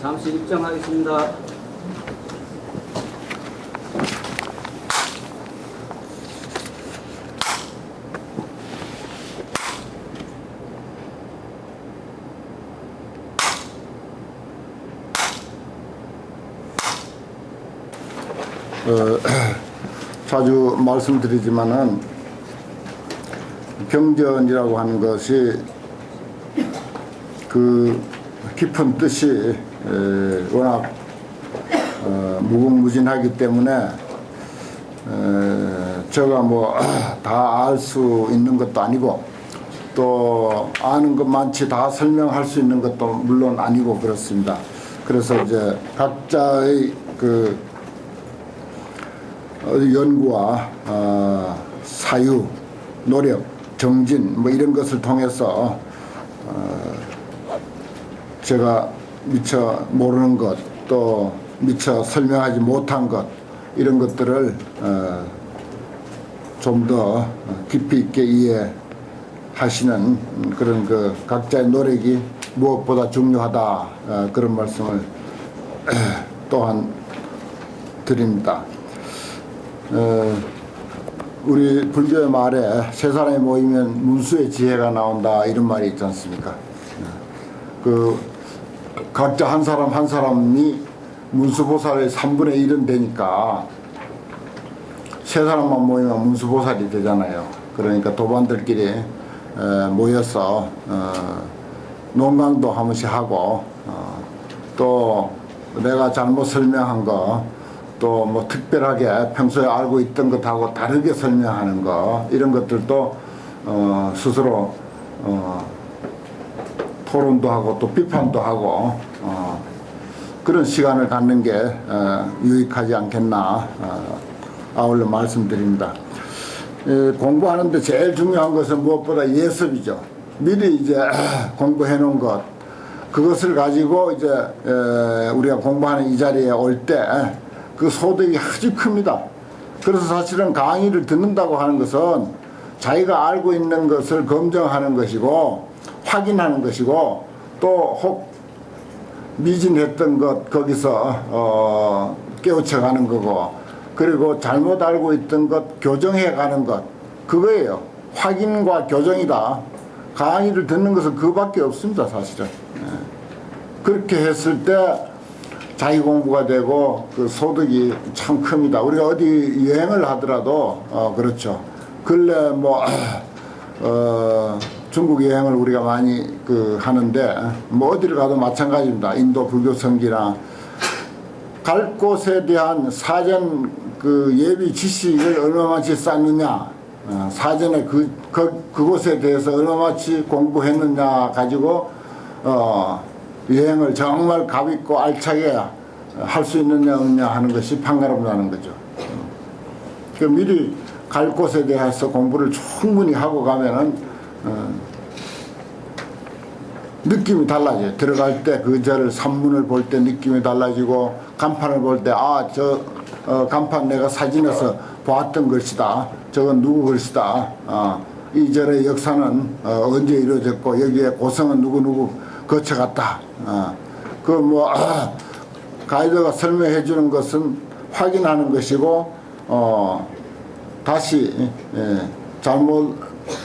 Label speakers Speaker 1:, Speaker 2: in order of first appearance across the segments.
Speaker 1: 잠시 입장하겠습니다.
Speaker 2: 자주 말씀드리지만은 경전이라고 하는 것이 그 깊은 뜻이 워낙 무궁무진하기 때문에 제가 뭐 다 알 수 있는 것도 아니고 또 아는 것 많지 다 설명할 수 있는 것도 물론 아니고 그렇습니다. 그래서 이제 각자의 그 연구와 사유, 노력, 정진 뭐 이런 것을 통해서 제가 미처 모르는 것 또 미처 설명하지 못한 것 이런 것들을 좀 더 깊이 있게 이해하시는 그런 그 각자의 노력이 무엇보다 중요하다 그런 말씀을 또한 드립니다. 우리 불교의 말에 세 사람이 모이면 문수의 지혜가 나온다 이런 말이 있지 않습니까? 그 각자 한 사람 한 사람이 문수보살의 3분의 1은 되니까 세 사람만 모이면 문수보살이 되잖아요. 그러니까 도반들끼리 모여서 논광도 한 번씩 하고 또 내가 잘못 설명한 거 또 뭐 특별하게 평소에 알고 있던 것하고 다르게 설명하는 거 이런 것들도 스스로 토론도 하고 또 비판도 하고 그런 시간을 갖는 게 유익하지 않겠나 아울러 말씀드립니다. 공부하는데 제일 중요한 것은 무엇보다 예습이죠. 미리 이제 공부해 놓은 것 그것을 가지고 이제 우리가 공부하는 이 자리에 올 때 그 소득이 아주 큽니다. 그래서 사실은 강의를 듣는다고 하는 것은 자기가 알고 있는 것을 검증하는 것이고 확인하는 것이고 또 혹 미진했던 것 거기서 깨우쳐가는 거고 그리고 잘못 알고 있던 것 교정해 가는 것 그거예요. 확인과 교정이다. 강의를 듣는 것은 그밖에 없습니다. 사실은. 그렇게 했을 때 자기 공부가 되고 그 소득이 참 큽니다. 우리가 어디 여행을 하더라도 그렇죠. 근래 뭐 중국 여행을 우리가 많이 하는데 뭐 어디를 가도 마찬가지입니다. 인도 불교 성지나 갈 곳에 대한 사전 예비 지식을 얼마만치 쌓느냐 사전에 그곳에 대해서 얼마만치 공부했느냐 가지고 여행을 정말 가볍고 알차게 할 수 있느냐 없느냐 하는 것이 판가름나는 거죠. 그 미리 갈 곳에 대해서 공부를 충분히 하고 가면은 느낌이 달라져요. 들어갈 때 그 절을 산문을 볼 때 느낌이 달라지고 간판을 볼 때 저 간판 내가 사진에서 보았던 글씨다. 저건 누구 글씨다. 이 절의 역사는 언제 이루어졌고 여기에 고성은 누구 거쳐갔다. 가이드가 설명해 주는 것은 확인하는 것이고 다시 잘못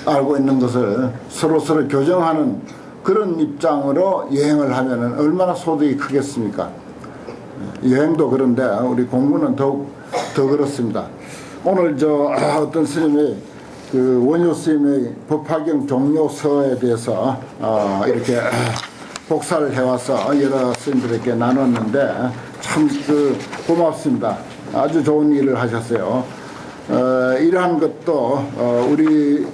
Speaker 2: 알고 있는 것을 서로 교정하는 그런 입장으로 여행을 하면은 얼마나 소득이 크겠습니까? 여행도 그런데 우리 공부는 더욱 더 그렇습니다. 오늘 어떤 스님이 원효 스님의 법화경 종료서에 대해서 이렇게 복사를 해와서 여러 스님들에게 나눴는데 참 고맙습니다. 아주 좋은 일을 하셨어요. 이러한 것도 우리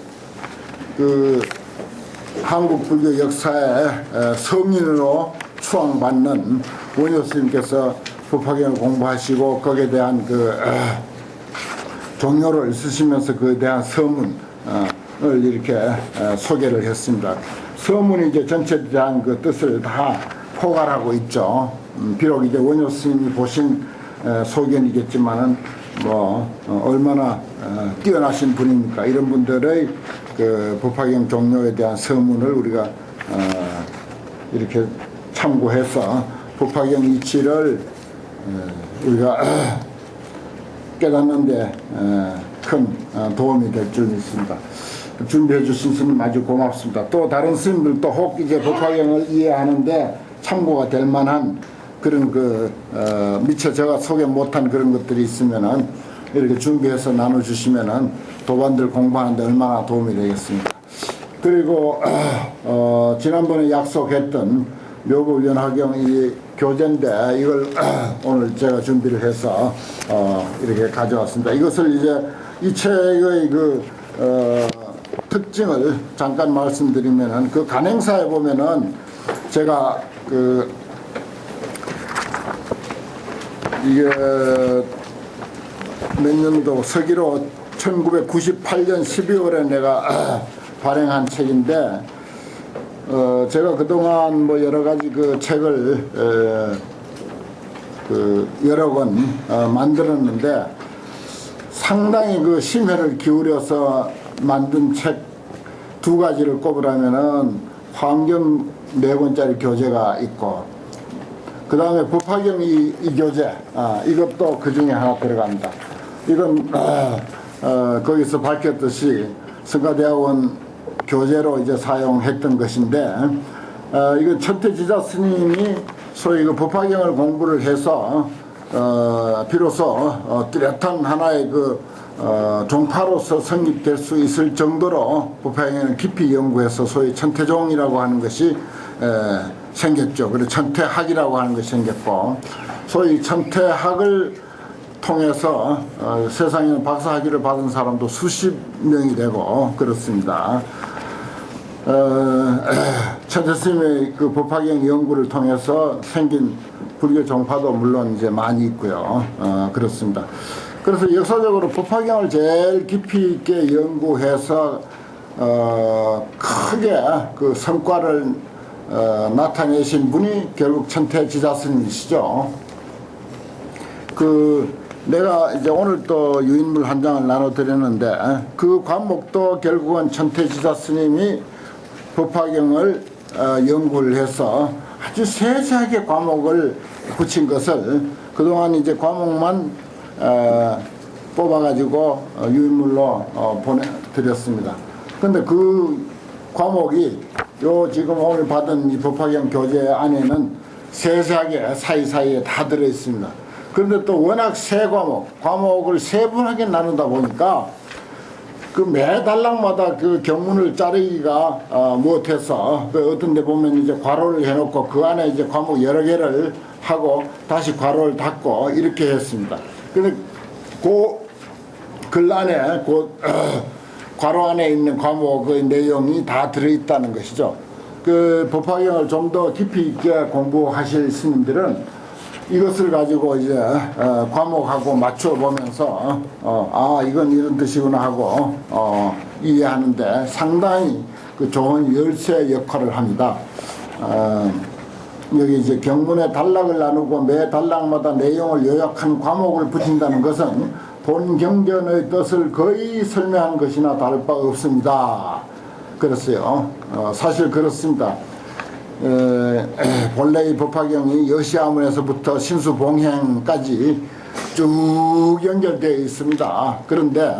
Speaker 2: 한국 불교 역사의 성인으로 추앙받는 원효 스님께서 법화경을 공부하시고 거기에 대한 종료를 쓰시면서 그에 대한 서문을 이렇게 소개를 했습니다. 서문이 이제 전체에 대한 그 뜻을 다 포괄하고 있죠. 비록 이제 원효 스님이 보신 소견이겠지만은 얼마나 뛰어나신 분입니까? 이런 분들의 법화경 종료에 대한 서문을 우리가 이렇게 참고해서 법화경 이치를 우리가 깨닫는데 큰 도움이 될 줄 믿습니다. 준비해 주신 스님 아주 고맙습니다. 또 다른 스님들도 혹 이제 법화경을 이해하는데 참고가 될 만한 그런 미처 제가 소개 못한 그런 것들이 있으면은 이렇게 준비해서 나눠주시면은 도반들 공부하는데 얼마나 도움이 되겠습니까? 그리고 지난번에 약속했던 묘법연화경 이 교재인데 이걸 오늘 제가 준비를 해서 이렇게 가져왔습니다. 이것을 이제 이 책의 특징을 잠깐 말씀드리면은 간행사에 보면은 제가 이게 몇 년도 서기로 1998년 12월에 내가 발행한 책인데 제가 그동안 여러 가지 책을 여러 권 만들었는데 상당히 그 심혈을 기울여서 만든 책 두 가지를 꼽으라면은 환경 4권짜리 교재가 있고, 그 다음에 법화경 이 교재, 이것도 그 중에 하나 들어갑니다. 이건 거기서 밝혔듯이 성가대학원 교재로 이제 사용했던 것인데, 이건 천태지자 스님이 소위 그 법화경을 공부를 해서 비로소 뚜렷한 하나의 종파로서 성립될 수 있을 정도로 법화경을 깊이 연구해서 소위 천태종이라고 하는 것이 생겼죠. 그리고 천태학이라고 하는 것이 생겼고, 소위 천태학을 통해서 세상에는 박사학위를 받은 사람도 수십 명이 되고 그렇습니다. 천태스님의 그 법화경 연구를 통해서 생긴 불교 종파도 물론 이제 많이 있고요. 그렇습니다. 그래서 역사적으로 법화경을 제일 깊이 있게 연구해서 크게 그 성과를 나타내신 분이 결국 천태지자스님이시죠. 내가 이제 오늘 또 유인물 한 장을 나눠드렸는데, 그 과목도 결국은 천태지자스님이 법화경을 연구를 해서 아주 세세하게 과목을 붙인 것을 그동안 이제 과목만 뽑아가지고 유인물로 보내드렸습니다. 근데 그 과목이 지금 오늘 받은 이 법화경 교재 안에는 세세하게 사이사이에 다 들어있습니다. 그런데 또 워낙 세 과목을 세분하게 나누다 보니까 그 매 단락마다 그 경문을 자르기가 못해서 어떤 데 보면 이제 괄호를 해놓고 그 안에 이제 과목 여러 개를 하고 다시 괄호를 닫고 이렇게 했습니다. 근데 글 안에 괄호 안에 있는 과목의 내용이 다 들어있다는 것이죠. 그 법화경을 좀 더 깊이 있게 공부하실 스님들은 이것을 가지고 이제 과목하고 맞춰 보면서 이건 이런 뜻이구나 하고 이해하는데 상당히 그 좋은 열쇠 역할을 합니다. 여기 이제 경문의 단락을 나누고 매 단락마다 내용을 요약한 과목을 붙인다는 것은 본 경전의 뜻을 거의 설명한 것이나 다를 바 없습니다. 그랬어요. 사실 그렇습니다. 본래 이 법화경이 여시아문에서부터 신수봉행까지 쭉 연결되어 있습니다. 그런데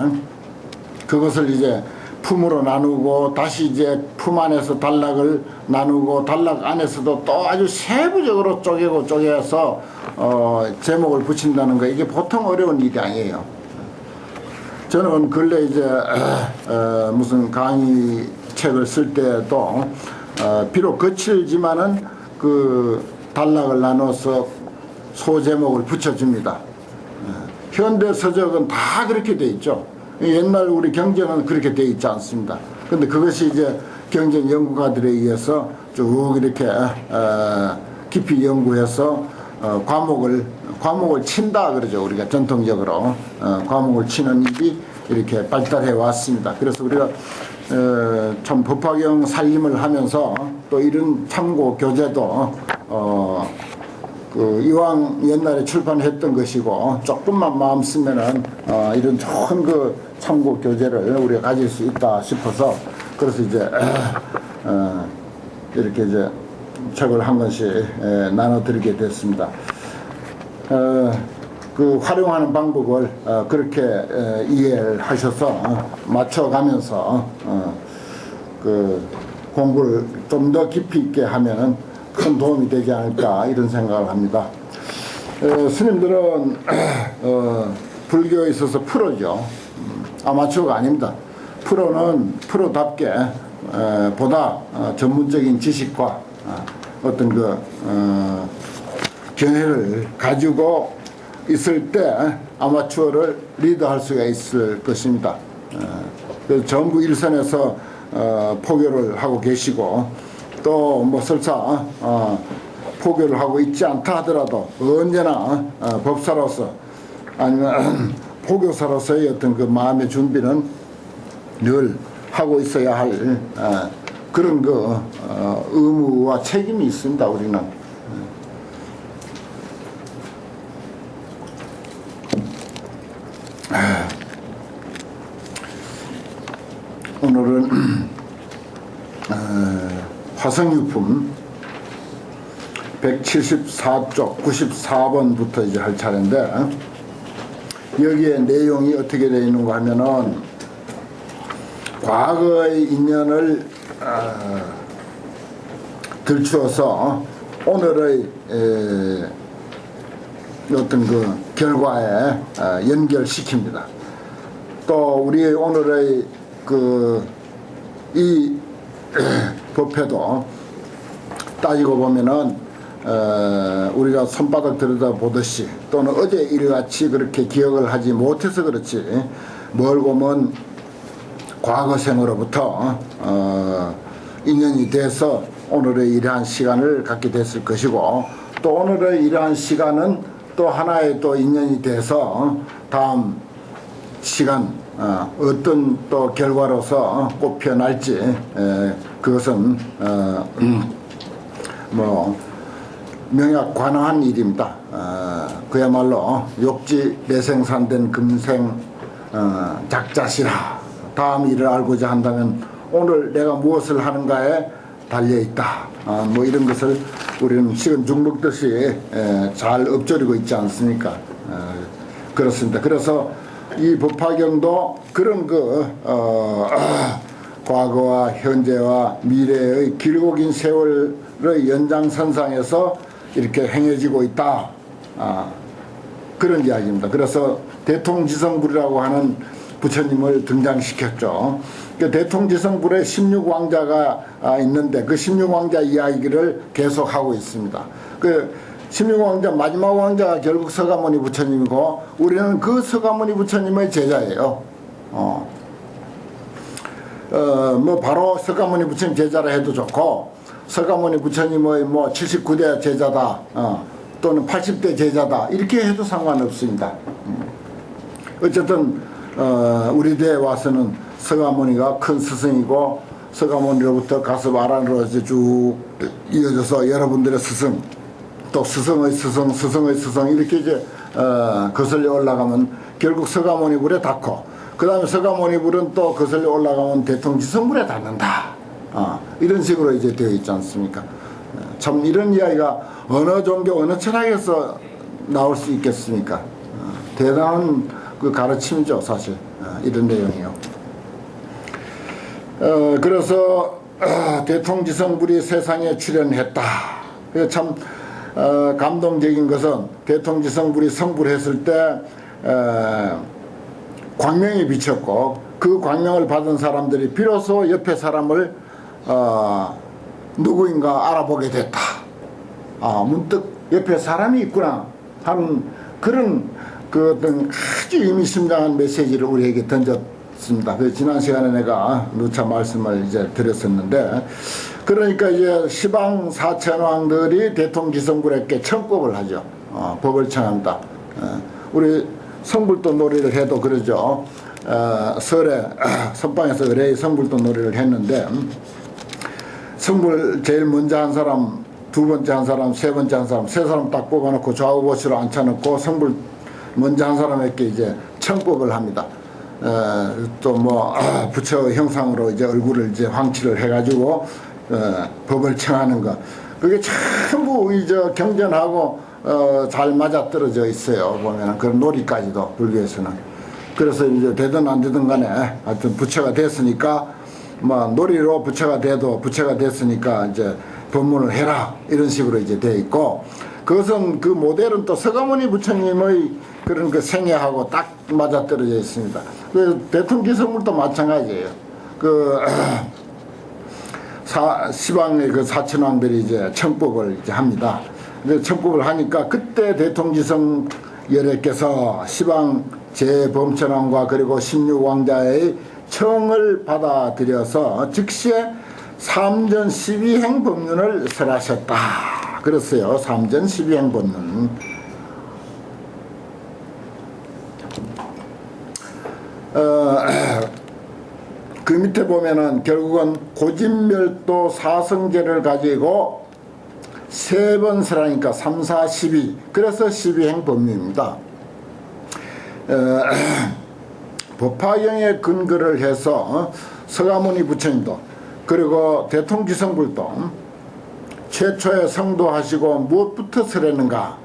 Speaker 2: 그것을 이제 품으로 나누고 다시 이제 품 안에서 단락을 나누고 단락 안에서도 또 아주 세부적으로 쪼개서 제목을 붙인다는 거, 이게 보통 어려운 일이 아니에요. 저는 근래 이제 무슨 강의 책을 쓸 때도 비록 거칠지만은 그 단락을 나눠서 소제목을 붙여줍니다. 현대 서적은 다 그렇게 돼 있죠. 옛날 우리 경전은 그렇게 돼 있지 않습니다. 근데 그것이 이제 경전 연구가들에 의해서 쭉 이렇게 깊이 연구해서 과목을 친다 그러죠. 우리가 전통적으로 과목을 치는 일이 이렇게 발달해 왔습니다. 그래서 우리가 참 법화경 살림을 하면서 또 이런 참고 교재도 이왕 옛날에 출판했던 것이고 조금만 마음 쓰면은 이런 좋은 그 참고 교재를 우리가 가질 수 있다 싶어서, 그래서 이제 이렇게 이제 책을 한 권씩 나눠드리게 됐습니다. 그 활용하는 방법을 그렇게 이해를 하셔서 맞춰가면서 그 공부를 좀 더 깊이 있게 하면 큰 도움이 되지 않을까 이런 생각을 합니다. 스님들은 불교에 있어서 프로죠. 아마추어가 아닙니다. 프로는 프로답게 보다 전문적인 지식과 어떤 그 견해를 가지고 있을 때 아마추어를 리드할 수가 있을 것입니다. 그래서 전부 일선에서 포교를 하고 계시고, 또 뭐 설사 포교를 하고 있지 않다 하더라도 언제나 법사로서 아니면 포교사로서의 어떤 그 마음의 준비는 늘 하고 있어야 할 그런 그 의무와 책임이 있습니다. 우리는 오늘은 화성유품 174쪽 94번부터 이제 할 차례인데, 여기에 내용이 어떻게 되어 있는가 하면은 과거의 인연을 들추어서 오늘의 어떤 그 결과에 연결시킵니다. 또 우리 오늘의 이 법회도 따지고 보면은 우리가 손바닥 들여다 보듯이, 또는 어제 일같이 그렇게 기억을 하지 못해서 그렇지, 멀고 먼 과거생으로부터 인연이 돼서 오늘의 이러한 시간을 갖게 됐을 것이고, 또 오늘의 이러한 시간은 또 하나의 또 인연이 돼서 다음 시간 어떤 또 결과로서 꽃피어날지, 그것은 뭐 명약관화한 일입니다. 그야말로 욕지내생산된 금생 작자시라. 다음 일을 알고자 한다면 오늘 내가 무엇을 하는가에 달려있다. 뭐 이런 것을 우리는 식은 죽 먹듯이 잘 읊조리고 있지 않습니까? 그렇습니다. 그래서 이 법화경도 그런 과거와 현재와 미래의 길고 긴 세월의 연장선상에서 이렇게 행해지고 있다. 그런 이야기입니다. 그래서 대통지성불이라고 하는 부처님을 등장시켰죠. 그 대통지성불에 16왕자가 있는데 그 16왕자 이야기를 계속하고 있습니다. 그 16왕자 마지막 왕자가 결국 서가모니 부처님이고, 우리는 그 서가모니 부처님의 제자예요. 뭐 바로 서가모니 부처님 제자라 해도 좋고, 서가모니 부처님의 뭐 79대 제자다, 또는 80대 제자다, 이렇게 해도 상관없습니다. 어쨌든 우리 대에 와서는 서가모니가 큰 스승이고, 서가모니로부터 가섭 아란으로 쭉 이어져서 여러분들의 스승, 또 스승의 스승, 스승의 스승, 이렇게 이제 거슬려 올라가면 결국 서가모니불에 닿고, 그 다음에 서가모니불은 또 거슬려 올라가면 대통지성불에 닿는다. 이런 식으로 이제 되어 있지 않습니까? 참 이런 이야기가 어느 종교, 어느 철학에서 나올 수 있겠습니까? 대단한 그 가르침이죠, 사실. 이런 내용이요. 그래서 대통지성불이 세상에 출현했다. 참 감동적인 것은 대통지성불이 성불했을 때 광명이 비쳤고, 그 광명을 받은 사람들이 비로소 옆에 사람을 누구인가 알아보게 됐다. 문득 옆에 사람이 있구나 하는 그런 그 어떤 아주 의미심장한 메시지를 우리에게 던졌습니다. 그 지난 시간에 내가 누차 말씀을 이제 드렸었는데, 그러니까 이제 시방 사천왕들이 대통지성불에게 청법을 하죠. 법을 청한다. 우리 성불도 놀이를 해도 그러죠. 설에 선방에서 의뢰의 성불도 놀이를 했는데, 성불 제일 먼저 한 사람, 두 번째 한 사람, 세 번째 한 사람, 세 사람 딱 뽑아놓고 좌우 보시로 앉혀놓고 성불 먼저 한 사람에게 이제 청법을 합니다. 또 뭐 부처 형상으로 이제 얼굴을 이제 황치를 해가지고 법을 청하는 거, 그게 전부 이제 경전하고 잘 맞아떨어져 있어요. 보면은 그런 놀이까지도 불교에서는. 그래서 이제 되든 안 되든 간에 하여튼 부처가 됐으니까, 뭐 놀이로 부처가 돼도 부처가 됐으니까 이제 법문을 해라, 이런 식으로 이제 돼 있고, 그것은 그 모델은 또 서가모니 부처님의 그런 그 생애하고 딱 맞아떨어져 있습니다. 그 대통지성불도 마찬가지예요. 그 시방의 그 사천왕들이 이제 청법을 이제 합니다. 근데 청법을 하니까 그때 대통지성열애께서 시방 제범천왕과 그리고 16왕자의 청을 받아들여서 즉시에 삼전 12행 법륜을 설하셨다. 그랬어요. 삼전 12행 법륜. 그 밑에 보면은 결국은 고진멸도 사성제를 가지고 세 번 설하니까 3, 4, 12. 그래서 12행 법륜입니다. 법화경에 근거를 해서 서가모니 부처님도 그리고 대통기성불도 최초에 성도하시고 무엇부터 설했는가?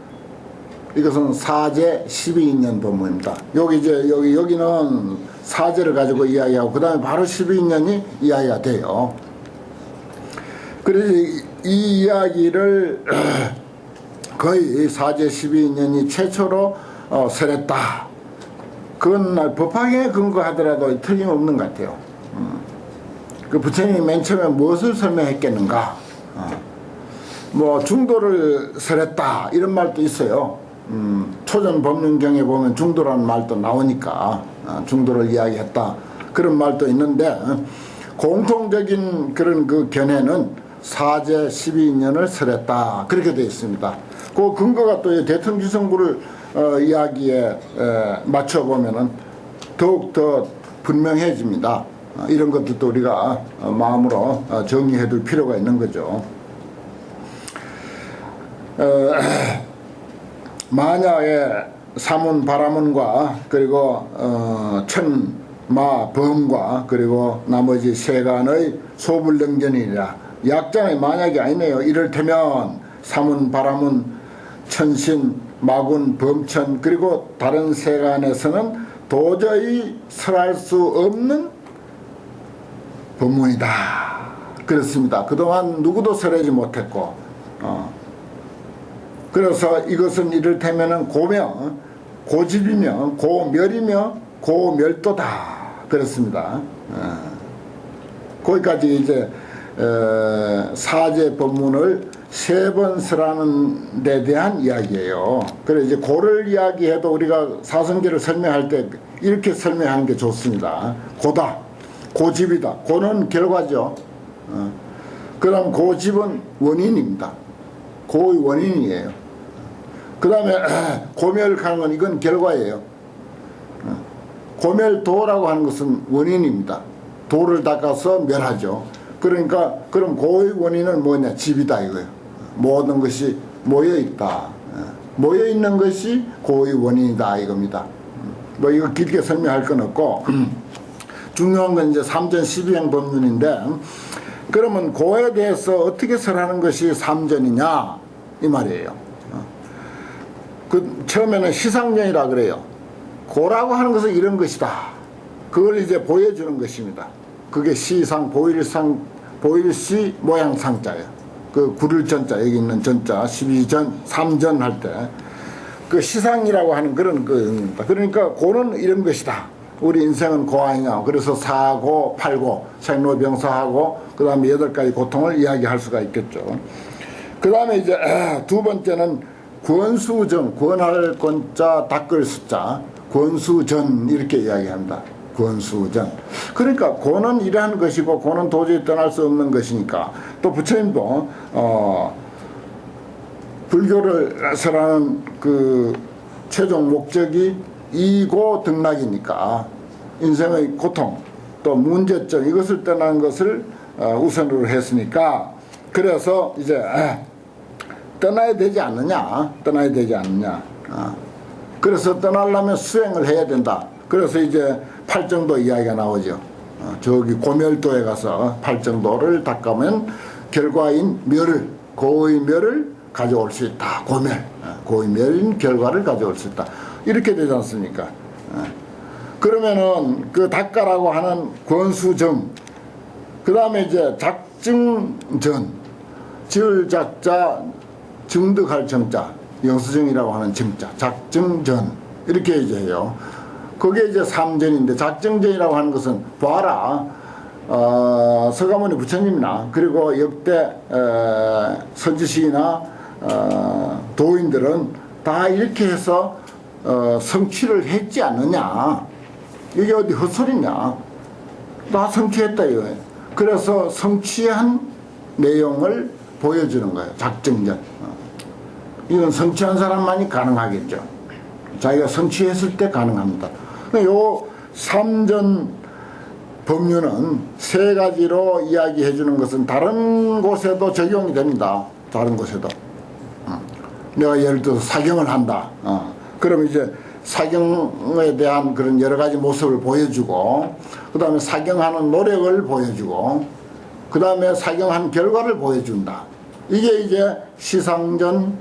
Speaker 2: 이것은 사제 12인연 법문입니다. 여기는 사제를 가지고 이야기하고 그 다음에 바로 12인연이 이야기가 돼요. 그래서 이 이야기를 거의 사제 12인연이 최초로 설했다. 그건 법화경에 근거하더라도 틀림없는 것 같아요. 그 부처님이 맨 처음에 무엇을 설명했겠는가? 뭐 중도를 설했다 이런 말도 있어요. 초전 법륜경에 보면 중도라는 말도 나오니까 중도를 이야기했다 그런 말도 있는데 공통적인 그런 그 견해는 사제 12인연을 설했다 그렇게 되어 있습니다. 그 근거가 또 대통기성불을 이야기에 맞춰보면은 더욱더 분명해집니다. 이런 것들도 우리가 마음으로 정리해 둘 필요가 있는 거죠. 만약에 사문 바라문과 그리고 천마 범과 그리고 나머지 세간의 소불능전이라 약자의 만약이 아니네요. 이를테면 사문 바라문 천신 마군 범천 그리고 다른 세간에서는 도저히 설할 수 없는 법문이다. 그렇습니다. 그동안 누구도 설하지 못했고 그래서 이것은 이를테면은 고명, 고집이며 고멸이며 고멸도다. 그렇습니다. 거기까지 이제 사제 법문을 3번 설하는 데 대한 이야기예요. 그래 이제 고를 이야기해도 우리가 사성계를 설명할 때 이렇게 설명하는 게 좋습니다. 고다, 고집이다. 고는 결과죠. 그럼 고집은 원인입니다. 고의 원인이에요. 그 다음에 고멸하는 건 이건 결과예요. 고멸도라고 하는 것은 원인입니다. 도를 닦아서 멸하죠. 그러니까 그럼 고의 원인은 뭐냐? 집이다 이거예요. 모든 것이 모여있다. 모여있는 것이 고의 원인이다 이겁니다. 뭐 이거 길게 설명할 건 없고 중요한 건 이제 삼전 12행 법문인데 그러면 고에 대해서 어떻게 설하는 것이 삼전이냐 이 말이에요. 그 처음에는 시상전이라 그래요. 고라고 하는 것은 이런 것이다. 그걸 이제 보여주는 것입니다. 그게 시상, 보일상, 보일시 모양상자예요. 그 구를 전자 여기 있는 전자 12전, 3전 할 때 그 시상이라고 하는 그런 거입니다. 그러니까 고는 이런 것이다. 우리 인생은 고 아니냐. 그래서 사고, 팔고, 생로병사하고 그 다음에 8가지 고통을 이야기할 수가 있겠죠. 그 다음에 이제 두 번째는 권수전, 권할 권자, 닦을 숫자, 권수전 이렇게 이야기합니다. 권수전. 그러니까 고는 이러한 것이고 고는 도저히 떠날 수 없는 것이니까 또 부처님도 불교를 설하는 그 최종 목적이 이고 등락이니까 인생의 고통 또 문제점 이것을 떠나는 것을 우선으로 했으니까 그래서 이제 떠나야 되지 않느냐. 그래서 떠나려면 수행을 해야 된다. 그래서 이제 팔정도 이야기가 나오죠. 저기 고멸도에 가서 팔정도를 닦으면 결과인 멸을, 고의 멸을 가져올 수 있다. 고의 멸인 결과를 가져올 수 있다. 이렇게 되지 않습니까? 그러면은 그 닦아라고 하는 권수정, 그 다음에 이제 작증전, 지을 작자, 증득할 정자, 영수증이라고 하는 정자, 작증전 이렇게 이제 해요. 그게 이제 삼전인데 작증전이라고 하는 것은 봐라 서가모니 부처님이나 그리고 역대 선지식이나 도인들은 다 이렇게 해서 성취를 했지 않느냐. 이게 어디 헛소리냐. 다 성취했다 이거예요. 그래서 성취한 내용을 보여주는 거예요. 작증전. 이건 성취한 사람만이 가능하겠죠. 자기가 성취했을 때 가능합니다. 요 삼전 법륜은 3가지로 이야기해 주는 것은 다른 곳에도 적용이 됩니다. 다른 곳에도. 내가 예를 들어서 사경을 한다. 그럼 이제 사경에 대한 그런 여러 가지 모습을 보여주고, 그 다음에 사경하는 노력을 보여주고, 그 다음에 사경한 결과를 보여준다. 이게 이제 시상전,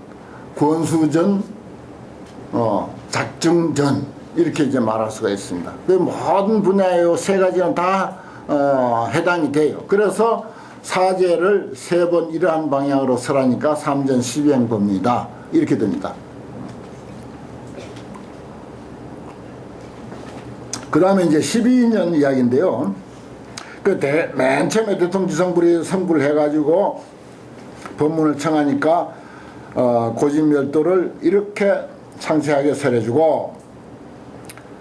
Speaker 2: 권수전, 작증전, 이렇게 이제 말할 수가 있습니다. 그 모든 분야의 세 가지는 다 해당이 돼요. 그래서 사제를 3번 이러한 방향으로 설하니까 3전 12행 법문이다. 이렇게 됩니다. 그 다음에 이제 12년 이야기인데요. 맨 처음에 대통지성불이 선구를 해가지고 법문을 청하니까 고진멸도를 이렇게 상세하게 설해주고,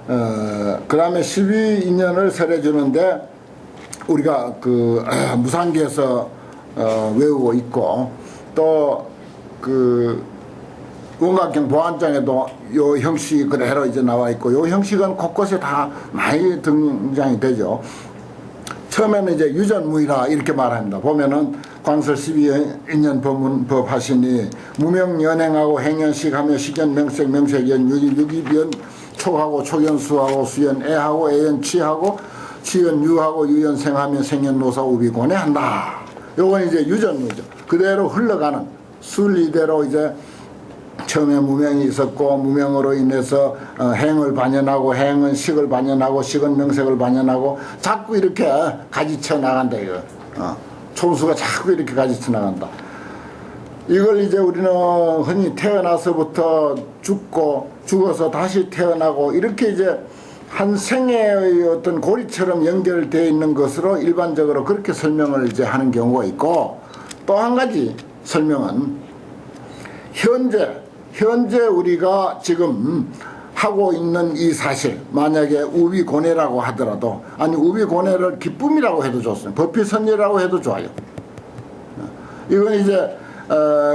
Speaker 2: 그 다음에 12인연을 설해주는데 우리가 그 무상기에서 외우고 있고, 또 그 원각경 보안장에도 요 형식이 그대로 이제 나와 있고, 요 형식은 곳곳에 다 많이 등장이 되죠. 처음에는 이제 유전무이라 이렇게 말합니다. 보면은 광설 12인연 법문법 하시니 무명연행하고 행연식하며 식연 명색 명색연 유기변 촉하고 촉연수하고 수연 애하고 애연 취하고 취연 유하고 유연 생하며 생연 노사 우비 고뇌한다. 요건 이제 유전무죠. 그대로 흘러가는 순리대로 이제 처음에 무명이 있었고, 무명으로 인해서 행을 반연하고, 행은 식을 반연하고, 식은 명색을 반연하고, 자꾸 이렇게 가지쳐 나간다 이거. 총수가 자꾸 이렇게 가지쳐 나간다. 이걸 이제 우리는 흔히 태어나서부터 죽고, 죽어서 다시 태어나고, 이렇게 이제 한 생애의 어떤 고리처럼 연결되어 있는 것으로 일반적으로 그렇게 설명을 이제 하는 경우가 있고, 또 한 가지 설명은 현재 우리가 지금 하고 있는 이 사실, 만약에 우비고뇌라고 하더라도, 아니 우비고뇌를 기쁨이라고 해도 좋습니다. 법피선이라고 해도 좋아요. 이건 이제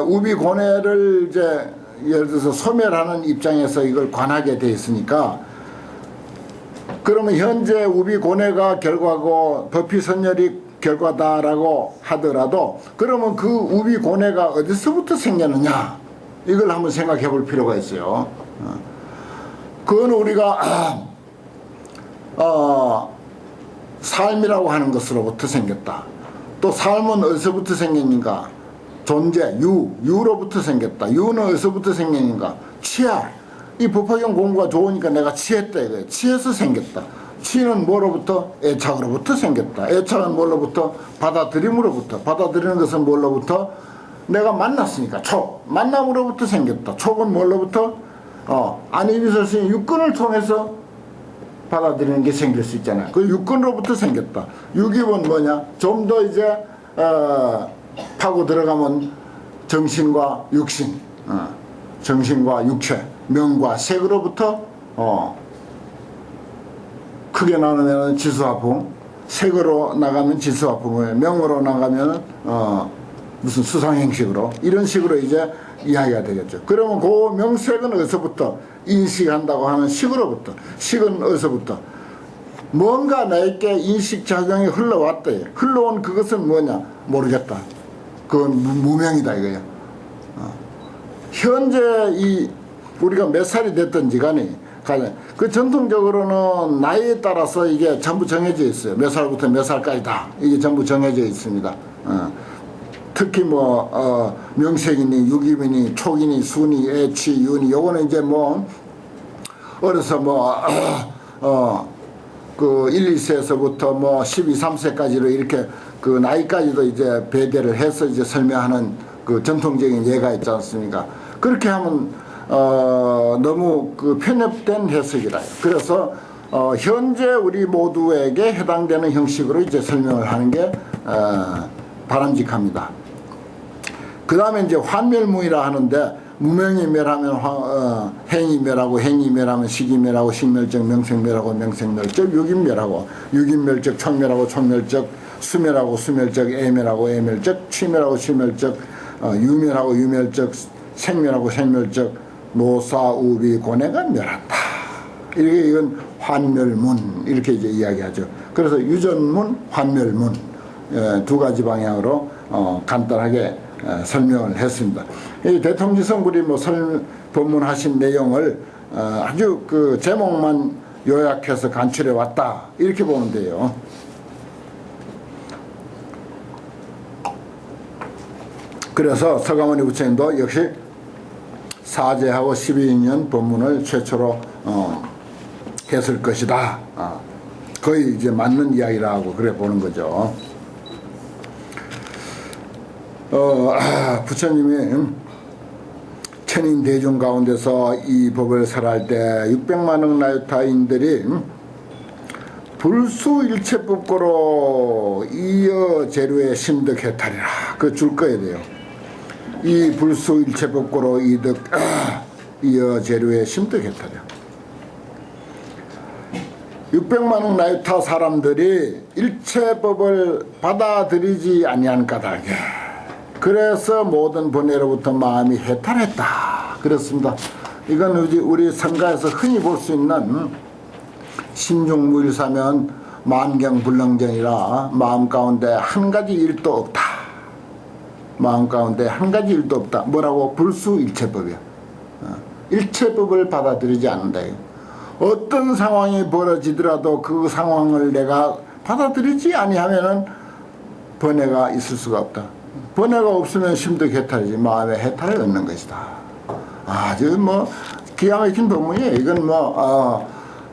Speaker 2: 우비고뇌를 이제 예를 들어서 소멸하는 입장에서 이걸 관하게 돼 있으니까, 그러면 현재 우비고뇌가 결과고 법피선열이 결과다라고 하더라도, 그러면 그 우비고뇌가 어디서부터 생겼느냐, 이걸 한번 생각해 볼 필요가 있어요. 그건 우리가 삶이라고 하는 것으로부터 생겼다. 또 삶은 어디서부터 생겼는가? 존재, 유로부터 생겼다. 유는 어디서부터 생겼는가? 취하. 이 법화경 공부가 좋으니까 내가 취했다 이거예요. 취해서 생겼다. 취는 뭐로부터? 애착으로부터 생겼다. 애착은 뭐로부터? 받아들임으로부터. 받아들이는 것은 뭐로부터? 내가 만났으니까 촉. 만남으로부터 생겼다. 촉은 뭐로부터? 안이비설신 육근을 통해서 받아들이는 게 생길 수 있잖아요. 그 육근으로부터 생겼다. 육입은 뭐냐? 좀 더 이제 파고 들어가면 정신과 육신, 정신과 육체, 명과 색으로부터 크게 나누면 지수화풍, 색으로 나가면 지수화풍, 명으로 나가면 무슨 수상행식으로, 이런 식으로 이제 이야기가 되겠죠. 그러면 그 명색은 어디서부터? 인식한다고 하는 식으로부터. 식은 어디서부터? 뭔가 나에게 인식작용이 흘러왔다. 흘러온 그것은 뭐냐? 모르겠다. 그건 무명이다 이거야. 현재 이 우리가 몇 살이 됐든지 간에 그 전통적으로는 나이에 따라서 이게 전부 정해져 있어요. 몇 살부터 몇 살까지 다 이게 전부 정해져 있습니다. 특히 뭐 명색이니 육입이니 촉이니 수니 애취 유니, 요거는 이제 뭐 어려서 그 1, 2세에서부터 뭐 12, 3세까지로 이렇게 그 나이까지도 이제 배제를 해서 이제 설명하는 그 전통적인 예가 있지 않습니까? 그렇게 하면 너무 그 편협된 해석이라. 그래서 현재 우리 모두에게 해당되는 형식으로 이제 설명을 하는 게 바람직합니다. 그 다음에 이제 환멸무이라 하는데, 무명이 멸하면 행이 멸하고, 행이 멸하면 식이 멸하고, 식멸적 명색멸하고, 명색멸적 육인멸하고, 육인멸적 촉멸하고, 촉멸적 수멸하고, 수멸적 애멸하고, 애멸적 취멸하고, 취멸적 유멸하고, 유멸적 생멸하고, 생멸적 노사우비 고뇌가 멸한다. 이렇게 이건 환멸문 이렇게 이제 이야기하죠. 그래서 유전문, 환멸문 두 가지 방향으로 간단하게 설명을 했습니다. 이 대통지성불이 뭐 법문하신 내용을 아주 그 제목만 요약해서 간추려 왔다 이렇게 보면 돼요. 그래서 서가모니 부처님도 역시 사제하고 12년 법문을 최초로 했을 것이다. 거의 이제 맞는 이야기라고 그래 보는 거죠. 부처님이 천인 대중 가운데서 이 법을 설할 때 600만억 나유타인들이 불수일체법고로 이어 재료의 심득해탈이라 그 줄 거야 돼요. 이 불수일체법고로 이어 재료의 심득해탈이야. 600만억 나유타 사람들이 일체법을 받아들이지 아니한 까닭에 그래서 모든 번뇌로부터 마음이 해탈했다 그렇습니다. 이건 우리 성가에서 흔히 볼 수 있는 심중무일사면 만경불능정이라 마음 가운데 한 가지 일도 없다. 마음 가운데 한 가지 일도 없다. 뭐라고? 불수일체법이야. 일체법을 받아들이지 않는다. 어떤 상황이 벌어지더라도 그 상황을 내가 받아들이지 아니하면은 번뇌가 있을 수가 없다. 번뇌가 없으면 심득해탈이지 마음의 해탈을 얻는 것이다. 아주 뭐 기가 막힌 법문이에요. 이건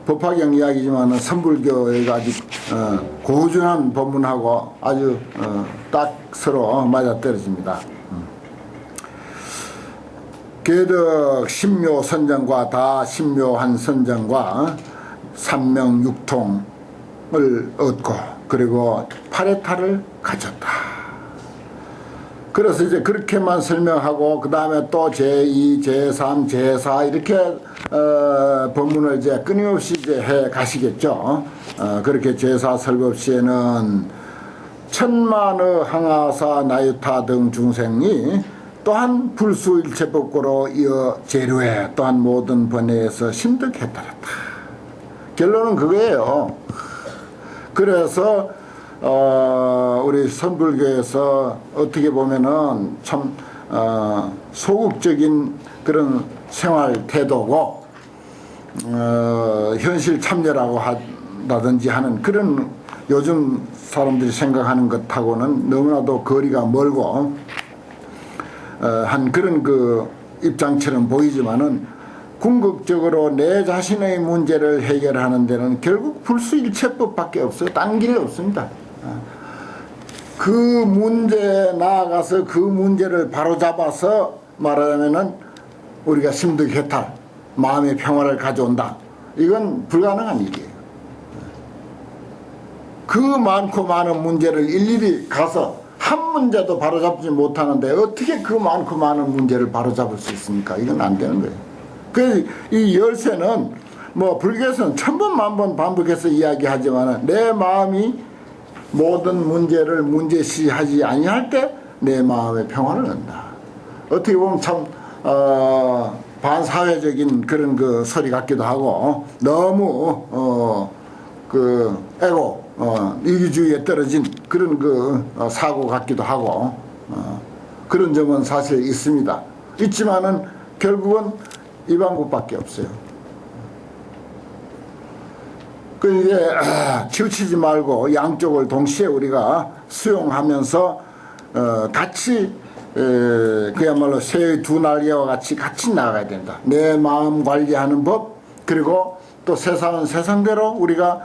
Speaker 2: 법화경 이야기지만은 선불교가 아주 고준한 법문하고 아주 딱 서로 맞아떨어집니다. 계덕 신묘 선정과 다 신묘한 선정과 삼명육통을 얻고 그리고 팔해탈을 가졌다. 그래서 이제 그렇게만 설명하고 그 다음에 또 제2, 제3, 제4 이렇게 법문을 이제 끊임없이 이제 해 가시겠죠. 그렇게 제4 설법시에는 천만의 항아사 나유타 등 중생이 또한 불수일체법고로 이어 재료에 또한 모든 번뇌에서 심득해탈했다. 결론은 그거예요. 그래서 우리 선불교에서 어떻게 보면은 참 소극적인 그런 생활 태도고 현실 참여라고 한다든지 하는 그런 요즘 사람들이 생각하는 것하고는 너무나도 거리가 멀고 한 그런 그 입장처럼 보이지만은 궁극적으로 내 자신의 문제를 해결하는 데는 결국 불수일체법밖에 없어요. 딴 길이 없습니다. 그 문제에 나아가서 그 문제를 바로잡아서 말하자면은 우리가 심득해탈, 마음의 평화를 가져온다. 이건 불가능한 일이에요. 그 많고 많은 문제를 일일이 가서 한 문제도 바로잡지 못하는데 어떻게 그 많고 많은 문제를 바로잡을 수 있습니까? 이건 안 되는 거예요. 이 열쇠는 뭐 불교에서는 천번 만번 반복해서 이야기하지만 내 마음이 모든 문제를 문제시하지 아니할 때 내 마음의 평화를 얻는다. 어떻게 보면 참 반사회적인 그런 그 소리 같기도 하고 너무 그 에고 이기주의에 떨어진 그런 그 사고 같기도 하고 그런 점은 사실 있습니다. 있지만은 결국은 이 방법밖에 없어요. 이게 치우치지 말고 양쪽을 동시에 우리가 수용하면서 같이 그야말로 새의 두 날개와 같이 나아가야 된다. 내 마음 관리하는 법 그리고 또 세상은 세상대로 우리가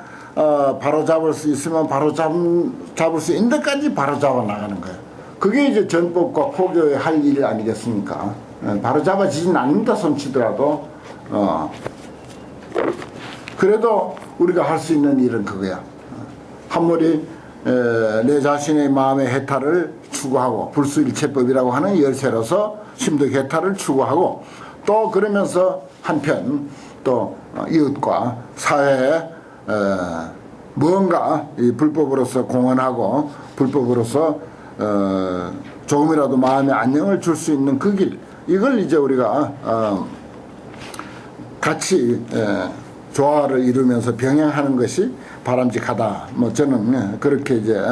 Speaker 2: 바로잡을 수 있으면 바로잡을 수 있는 데까지 바로잡아 나가는 거예요. 그게 이제 전법과 포교의 할 일 아니겠습니까? 바로잡아지진 않는다 손치더라도 그래도 우리가 할 수 있는 일은 그거야. 한물이 내 자신의 마음의 해탈을 추구하고 불수일체법이라고 하는 열쇠로서 심득해탈을 추구하고 또 그러면서 한편 또 이웃과 사회에 뭔가 이 불법으로서 공헌하고 불법으로서 조금이라도 마음의 안녕을 줄 수 있는 그 길, 이걸 이제 우리가 같이 조화를 이루면서 병행하는 것이 바람직하다. 뭐 저는 그렇게 이제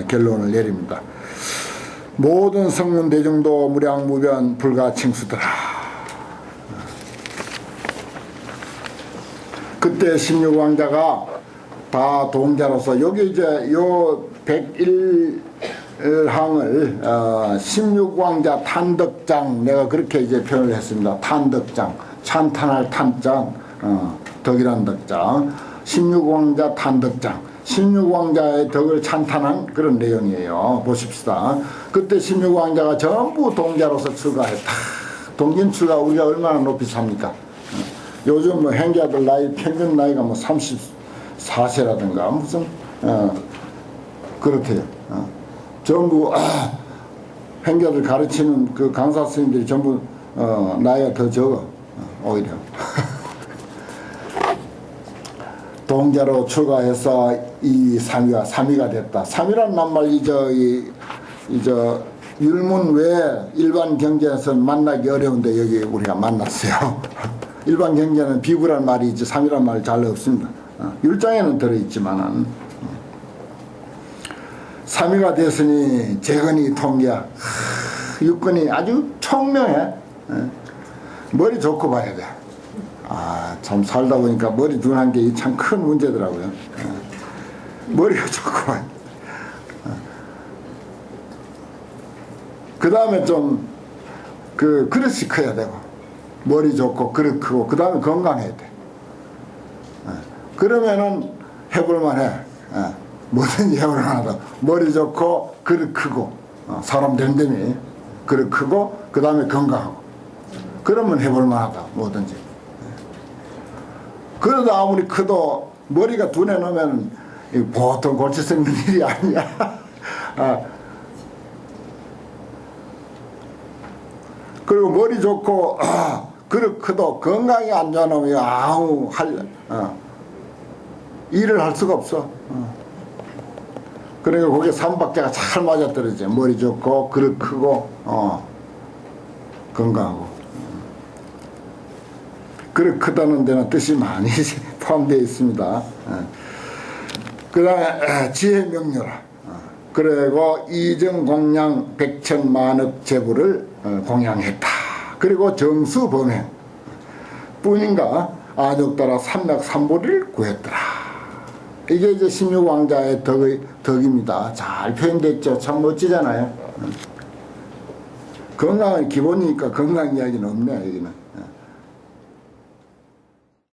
Speaker 2: 결론을 내립니다. 모든 성문 대중도 무량무변 불가칭수더라. 그때 16왕자가 다 동자로서 여기 이제 요 101항을 16왕자 탄덕장 내가 그렇게 이제 표현을 했습니다. 탄덕장 찬탄할 탄장 덕이란 덕장 16왕자 탄덕장 16왕자의 덕을 찬탄한 그런 내용이에요. 보십시다. 그때 16왕자가 전부 동자로서 출가했다. 동진 출가 우리가 얼마나 높이 삽니까? 요즘 뭐 행자들 나이 평균 나이가 뭐 34세라든가 무슨 그렇대요. 전부 행자들 가르치는 그 강사 스님들이 전부 나이가 더 적어 오히려. 동자로 출가해서 이 삼위가 됐다. 삼위란 낱말 율문 외에 일반 경제에서 만나기 어려운데 여기 우리가 만났어요. 일반 경제는 비구란 말이 있지 삼위란 말 잘 없습니다. 율장에는 들어있지만은 삼위가 됐으니 재건이 통계야. 육건이 아주 총명해. 머리 좋고 봐야 돼. 참 살다 보니까 머리 둔한 게 참 큰 문제더라고요. 머리가 좋고 봐야 돼. 그 다음에 좀 그릇이 커야 되고 머리 좋고 그릇 크고 그 다음에 건강해야 돼. 그러면은 해볼만 해. 뭐든지 해볼만 하다. 머리 좋고 그릇 크고 사람 됨됨이 그릇 크고 그 다음에 건강하고 그러면 해볼만 하다. 뭐든지. 그러다 아무리 커도 머리가 둔해 놓으면 보통 골치 썩는 일이 아니야. 그리고 머리 좋고 그릇 크도 건강이 안 좋으면 일을 할 수가 없어. 그러니까 거기에 삼박자가 잘 맞아떨어져. 머리 좋고 그릇 크고 건강하고. 그릇 크다는 데는 뜻이 많이 포함되어 있습니다. 그 다음에 지혜 명료라. 그리고 이정공양 백천만억 제부를 공양했다. 그리고 정수범행 뿐인가 아적따라 삼맥삼보리를 구했더라. 이게 이제 16왕자의 덕입니다. 잘 표현됐죠. 참 멋지잖아요. 건강은 기본이니까 건강 이야기는 없네 여기는.